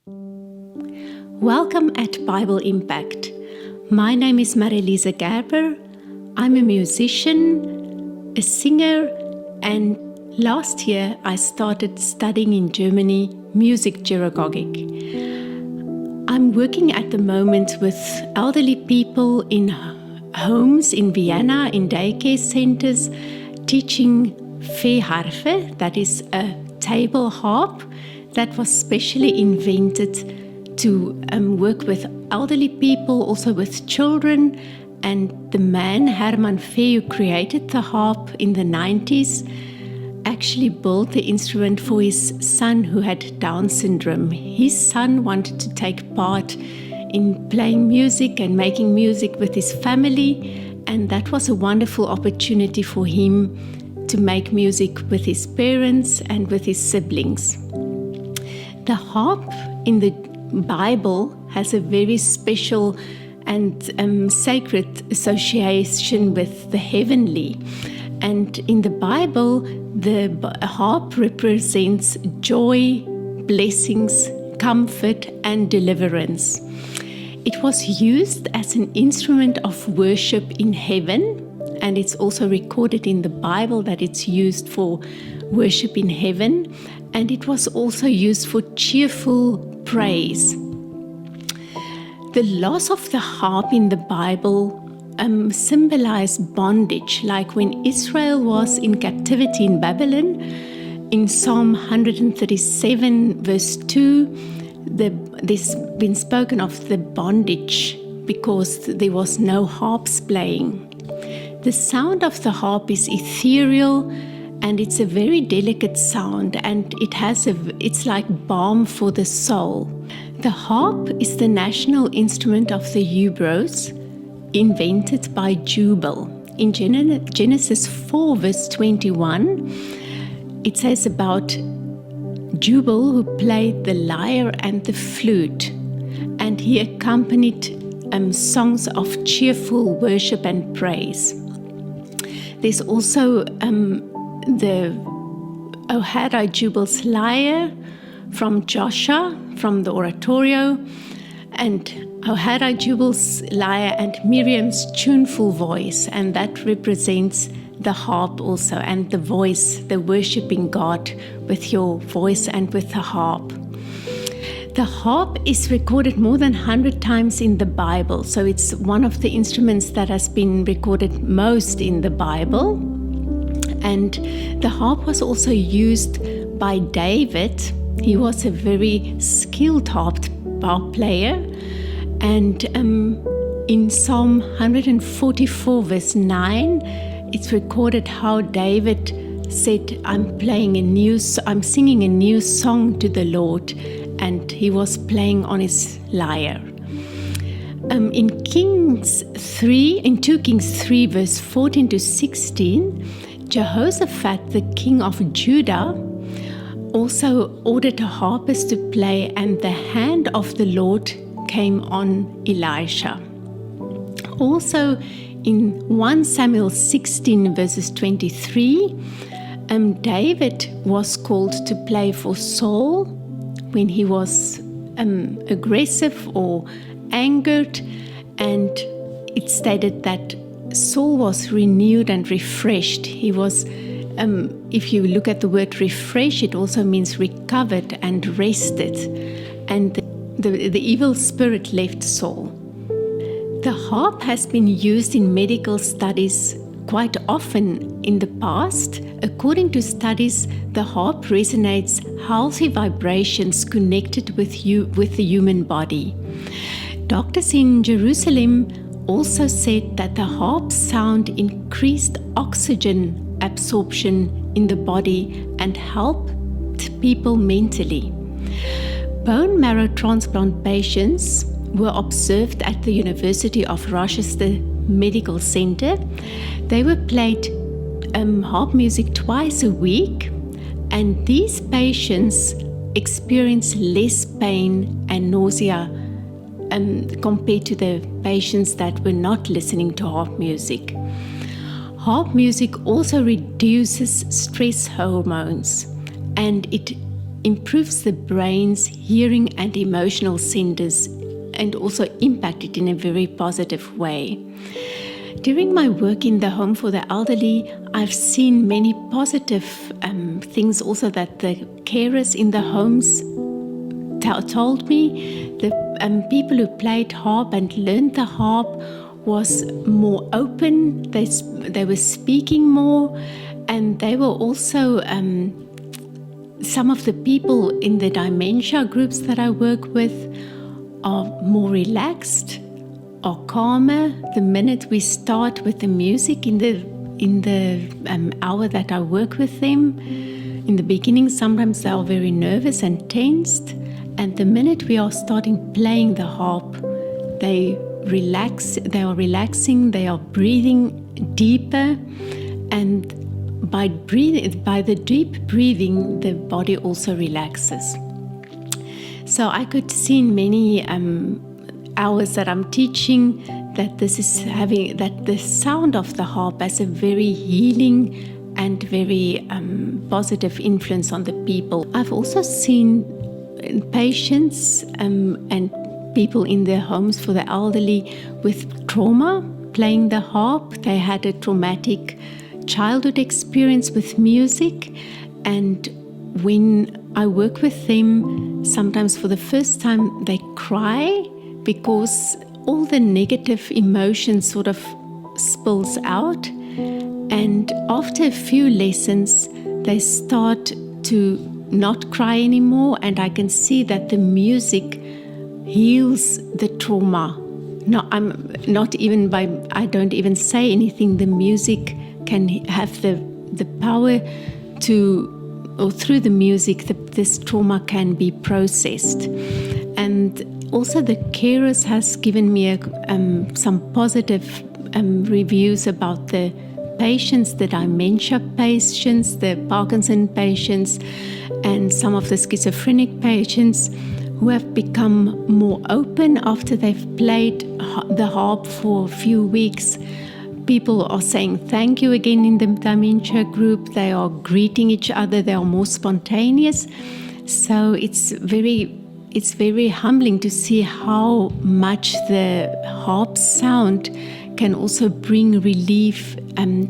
Welcome at Bible Impact. My name is Marelize Gerber. I'm a musician, a singer, and last year I started studying in Germany music Geragogist. I'm working at the moment with elderly people in homes in Vienna, in daycare centers, teaching Veeh Harp, that is a table harp that was specially invented to work with elderly people, also with children. And the man, Herman Veeh, who created the harp in the 90s, actually built the instrument for his son who had Down syndrome. His son wanted to take part in playing music and making music with his family, and that was a wonderful opportunity for him to make music with his parents and with his siblings. The harp in the Bible has a very special and sacred association with the heavenly. And in the Bible, the harp represents joy, blessings, comfort, and deliverance. It was used as an instrument of worship in heaven, and it's also recorded in the Bible that it's used for worship in heaven, and it was also used for cheerful praise. The loss of the harp in the Bible symbolized bondage, like when Israel was in captivity in Babylon. In Psalm 137 verse 2, there's been spoken of the bondage because there was no harps playing. The sound of the harp is ethereal, and it's a very delicate sound, and it's like balm for the soul. The harp is the national instrument of the Hebrews, invented by Jubal. In Genesis 4 verse 21, it says about Jubal, who played the lyre and the flute, and he accompanied songs of cheerful worship and praise. There's also the Ohad Jubal's lyre from Joshua, from the oratorio, and Ohad Jubal's lyre and Miriam's tuneful voice, and that represents the harp also, and the voice, the worshiping God with your voice and with the harp. The harp is recorded more than 100 times in the Bible, so it's one of the instruments that has been recorded most in the Bible. And the harp was also used by David. He was a very skilled harp player. And in Psalm 144 verse 9, it's recorded how David said, I'm singing a new song to the Lord, and he was playing on his lyre. In 2 Kings 3 verse 14 to 16, Jehoshaphat, the king of Judah, also ordered a harpist to play, and the hand of the Lord came on Elisha. Also in 1 Samuel 16 verses 23, David was called to play for Saul when he was aggressive or angered, and it stated that Saul was renewed and refreshed. He was, if you look at the word refresh, it also means recovered and rested, and the evil spirit left Saul. The harp has been used in medical studies quite often in the past. According to studies, the harp resonates healthy vibrations connected with the human body. Doctors in Jerusalem also said that the harp sound increased oxygen absorption in the body and helped people mentally. Bone marrow transplant patients were observed at the University of Rochester Medical Center. They were played harp music twice a week, and these patients experienced less pain and nausea compared to the patients that were not listening to harp music. Harp music also reduces stress hormones, and it improves the brain's hearing and emotional centers and also impact it in a very positive way. During my work in the home for the elderly, I've seen many positive things also that the carers in the homes told me. The people who played harp and learned the harp was more open, they were speaking more, and they were also, some of the people in the dementia groups that I work with are more relaxed or calmer the minute we start with the music in the hour that I work with them. In the beginning, sometimes they are very nervous and tensed, and the minute we are starting playing the harp, they are relaxing, they are breathing deeper, and by the deep breathing, the body also relaxes. So I could see in many hours that I'm teaching that the sound of the harp has a very healing and very positive influence on the people. I've also seen patients and people in their homes for the elderly with trauma playing the harp. They had a traumatic childhood experience with music, and when I work with them, sometimes for the first time they cry because all the negative emotions sort of spills out, and after a few lessons they start to not cry anymore, and I can see that the music heals the trauma. I don't even say anything. The music can have the power to, or through the music, this trauma can be processed. And also the carers has given me some positive reviews about the patients, the dementia patients, the Parkinson patients, and some of the schizophrenic patients who have become more open after they've played the harp for a few weeks. People are saying thank you again in the dementia group. They are greeting each other. They are more spontaneous. So it's very humbling to see how much the harp sound can also bring relief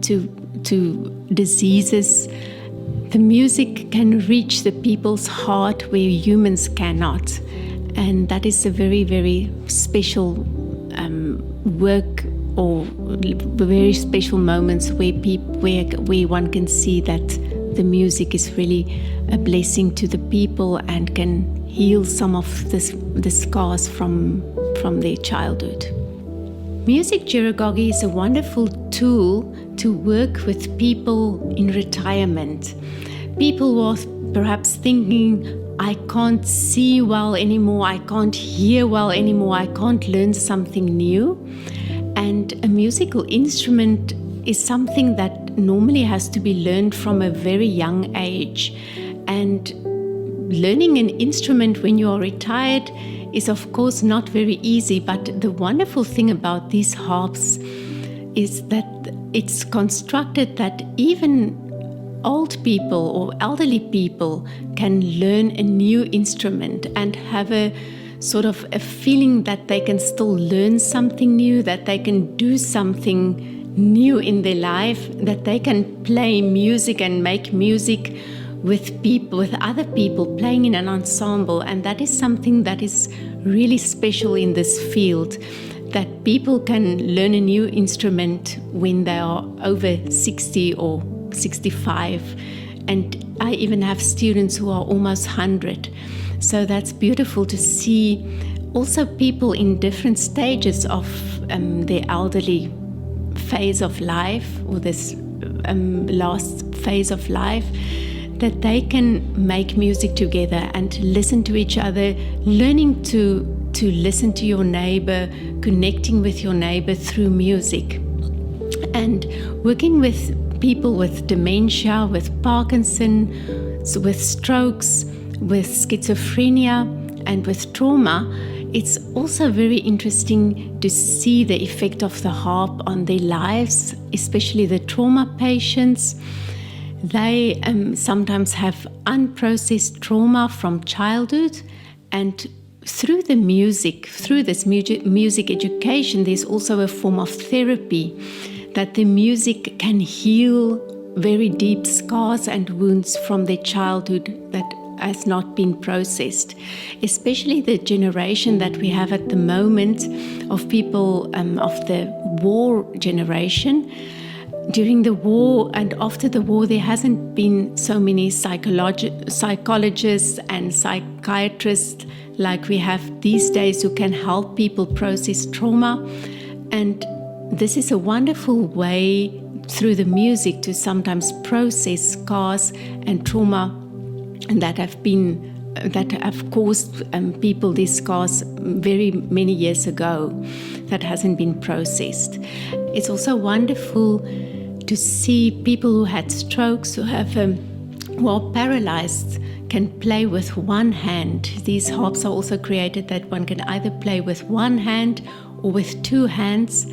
to diseases. The music can reach the people's heart where humans cannot. And that is a very, very special work, or very special moments where one can see that the music is really a blessing to the people and can heal some of the scars from their childhood. Music Geragogy is a wonderful tool to work with people in retirement. People who are perhaps thinking, I can't see well anymore, I can't hear well anymore, I can't learn something new. And a musical instrument is something that normally has to be learned from a very young age. And learning an instrument when you are retired is of course not very easy, but the wonderful thing about these harps is that it's constructed that even old people or elderly people can learn a new instrument and have a sort of a feeling that they can still learn something new, that they can do something new in their life, that they can play music and make music with people, with other people, playing in an ensemble. And that is something that is really special in this field, that people can learn a new instrument when they are over 60 or 65. And I even have students who are almost 100. So that's beautiful to see also people in different stages of their elderly phase of life, or this last phase of life, that they can make music together and listen to each other, learning to listen to your neighbor, connecting with your neighbor through music. And working with people with dementia, with Parkinson, with strokes, with schizophrenia, and with trauma, it's also very interesting to see the effect of the harp on their lives, especially the trauma patients. They sometimes have unprocessed trauma from childhood, and through the music, through this music education, there's also a form of therapy that the music can heal very deep scars and wounds from their childhood that has not been processed. Especially the generation that we have at the moment of people of the war generation. During the war and after the war, there hasn't been so many psychologists and psychiatrists like we have these days who can help people process trauma. And this is a wonderful way through the music to sometimes process scars and trauma that have caused people these scars very many years ago that hasn't been processed. It's also wonderful to see people who had strokes, who are paralyzed, can play with one hand. These harps are also created that one can either play with one hand or with two hands,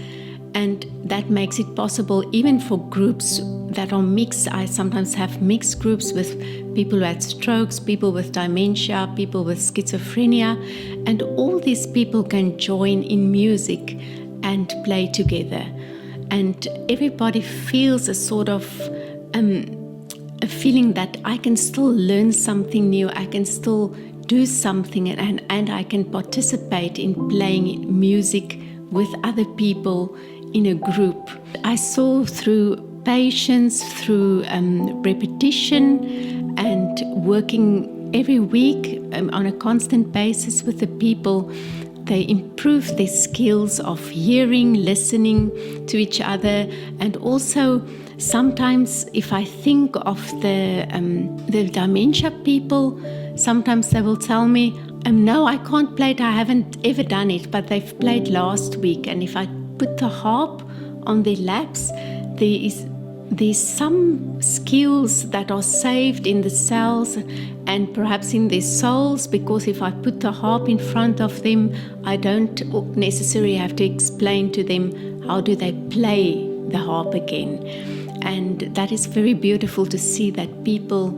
and that makes it possible even for groups that are mixed. I sometimes have mixed groups with people who had strokes, people with dementia, people with schizophrenia, and all these people can join in music and play together. And everybody feels a sort of a feeling that I can still learn something new, I can still do something, and I can participate in playing music with other people in a group. I saw through patience, through repetition and working every week on a constant basis with the people, they improve their skills of hearing, listening to each other. And also sometimes if I think of the dementia people, sometimes they will tell me, no, I can't play it, I haven't ever done it, but they've played last week. And if I put the harp on their laps, there's some skills that are saved in the cells and perhaps in their souls, because if I put the harp in front of them, I don't necessarily have to explain to them how do they play the harp again. And that is very beautiful to see that people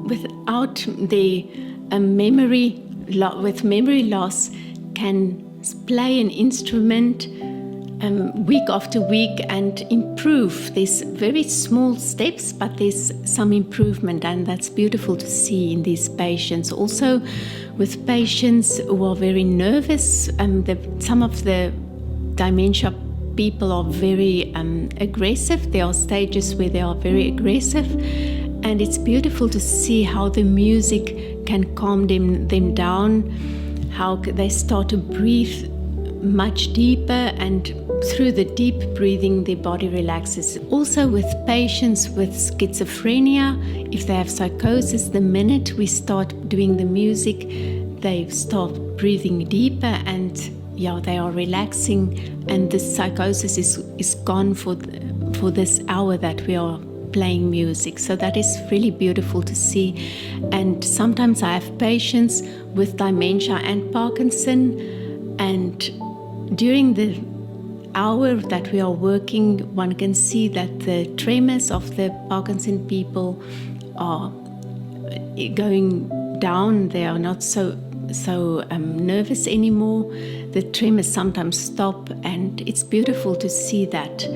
without their with memory loss can play an instrument week after week and improve. There's very small steps, but there's some improvement, and that's beautiful to see in these patients. Also with patients who are very nervous, some of the dementia people are very aggressive. There are stages where they are very aggressive, and it's beautiful to see how the music can calm them down, how they start to breathe much deeper, and through the deep breathing their body relaxes. Also with patients with schizophrenia, if they have psychosis, the minute we start doing the music, they start breathing deeper and they are relaxing, and the psychosis is gone for this hour that we are playing music. So that is really beautiful to see. And sometimes I have patients with dementia and Parkinson, and during the hour that we are working, one can see that the tremors of the Parkinson people are going down. They are not so nervous anymore. The tremors sometimes stop, and it's beautiful to see that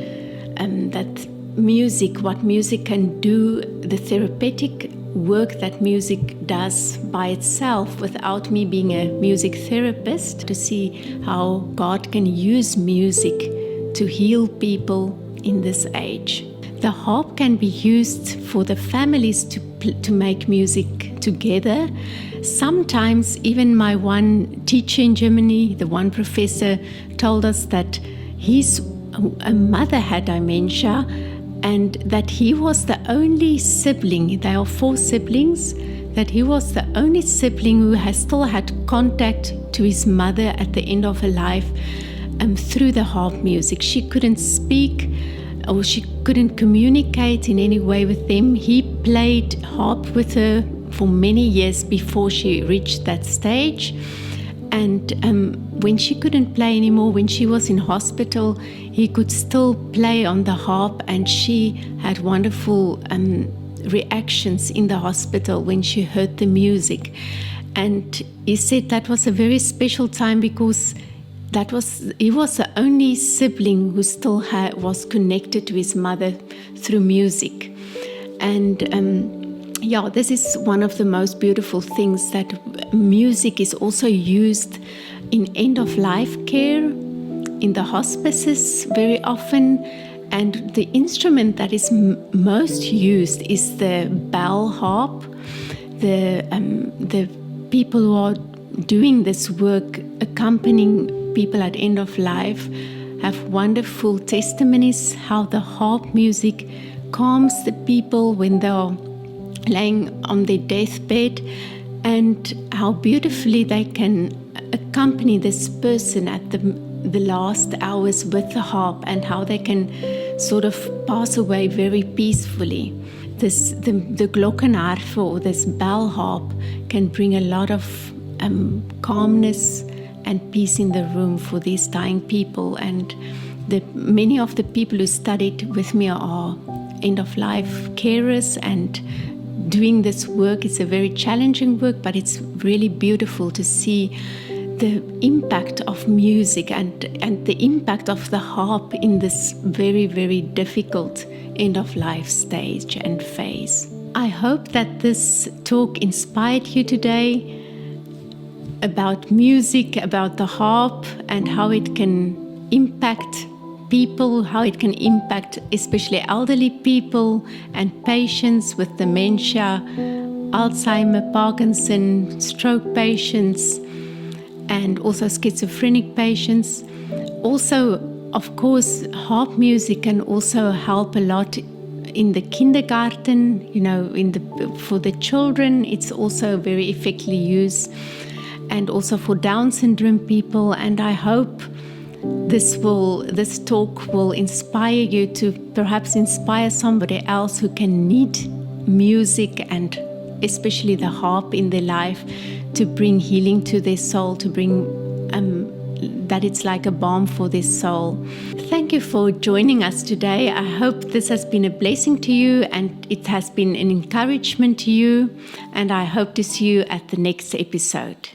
music, what music can do, the therapeutic work that music does by itself without me being a music therapist, to see how God can use music to heal people in this age. The harp can be used for the families to make music together. Sometimes even my one teacher in Germany, the one professor, told us that his mother had dementia, and that he was the only sibling, there are 4 siblings, that he was the only sibling who has still had contact to his mother at the end of her life through the harp music. She couldn't speak, or she couldn't communicate in any way with them. He played harp with her for many years before she reached that stage. And when she couldn't play anymore, when she was in hospital, he could still play on the harp, and she had wonderful reactions in the hospital when she heard the music. And he said that was a very special time because he was the only sibling who still was connected to his mother through music. And this is one of the most beautiful things, that music is also used in end-of-life care, in the hospices very often. And the instrument that is most used is the bell harp. The people who are doing this work, accompanying people at end of life, have wonderful testimonies how the harp music calms the people when they're laying on their deathbed, and how beautifully they can accompany this person at the last hours with the harp, and how they can sort of pass away very peacefully. The glockenharfe, or this bell harp, can bring a lot of calmness and peace in the room for these dying people. And many of the people who studied with me are end-of-life carers, and doing this work is a very challenging work, but it's really beautiful to see the impact of music and the impact of the harp in this very, very difficult end-of-life stage and phase. I hope that this talk inspired you today about music, about the harp, and how it can impact people, how it can impact especially elderly people and patients with dementia, Alzheimer, Parkinson, stroke patients, and also schizophrenic patients. Also, of course, harp music can also help a lot in the kindergarten, for the children. It's also very effectively used, and also for Down syndrome people. And I hope this talk will inspire you to perhaps inspire somebody else who can need music, and especially the harp in their life, to bring healing to their soul, to bring that it's like a balm for their soul. Thank you for joining us today. I hope this has been a blessing to you, and it has been an encouragement to you, and I hope to see you at the next episode.